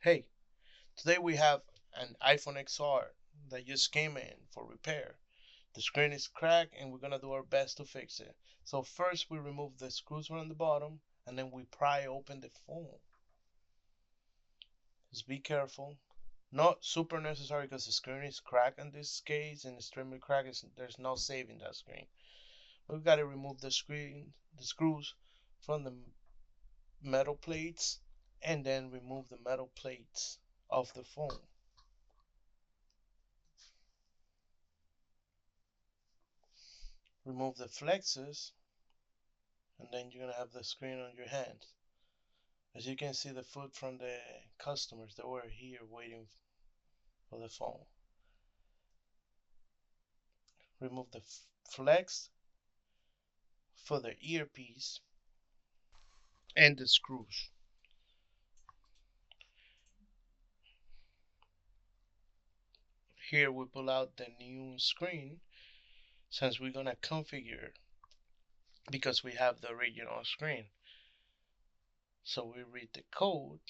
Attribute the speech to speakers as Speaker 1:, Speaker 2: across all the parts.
Speaker 1: Hey, today we have an iPhone XR that just came in for repair. The screen is cracked and we're gonna do our best to fix it. So first we remove the screws from the bottom and then we pry open the phone. Just be careful. Not super necessary because the screen is cracked in this case and extremely cracked. There's no saving that screen. We've got to remove the screws from the metal plates and then remove the metal plates of the phone. Remove the flexes and then you're gonna have the screen on your hand. As you can see, the foot from the customers that were here waiting for the phone. Remove the flex for the earpiece and the screws. Here we pull out the new screen since we're gonna configure because we have the original screen. So we read the code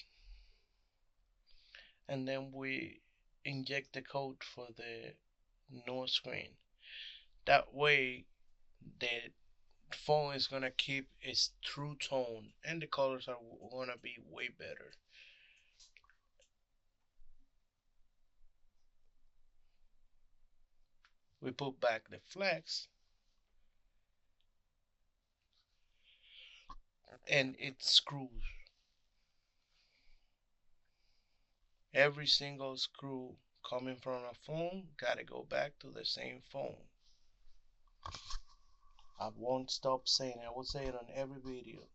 Speaker 1: and then we inject the code for the new screen. That way the phone is gonna keep its true tone and the colors are gonna be way better. We put back the flex and it screws. Every single screw coming from a phone gotta go back to the same phone. I won't stop saying it. I will say it on every video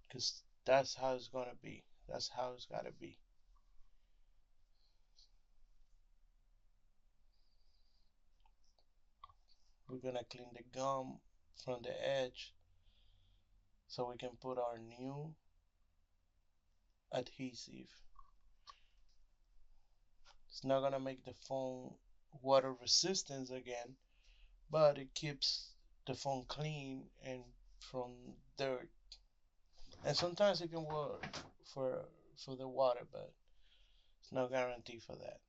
Speaker 1: because that's how it's gonna be. That's how it's gotta be. We're gonna clean the gum from the edge so we can put our new adhesive. It's not gonna make the phone water resistant again, but it keeps the phone clean and from dirt. And sometimes it can work for for the water, but it's no guarantee for that.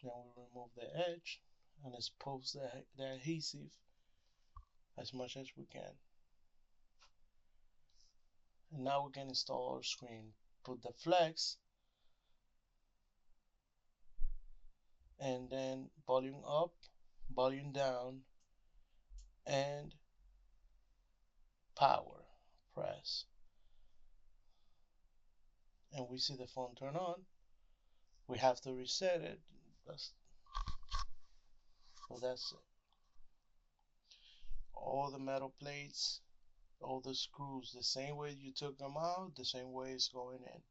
Speaker 1: Then we remove the edge and expose the adhesive as much as we can. And now we can install our screen. Put the flex and then volume up, volume down, and power press. And we see the phone turn on. We have to reset it. That's it. All the metal plates, all the screws, the same way you took them out, the same way it's going in.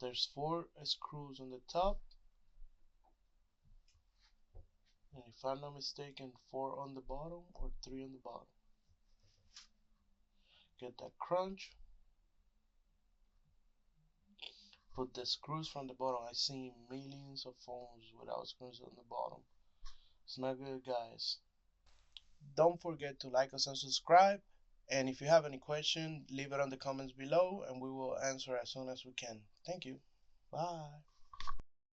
Speaker 1: There's 4 screws on the top, and if I'm not mistaken, 4 on the bottom or 3 on the bottom. Get that crunch. Put the screws from the bottom. I've seen millions of phones without screws on the bottom. It's not good, guys. Don't forget to like us and subscribe. And if you have any question, leave it on the comments below and we will answer as soon as we can. Thank you. Bye.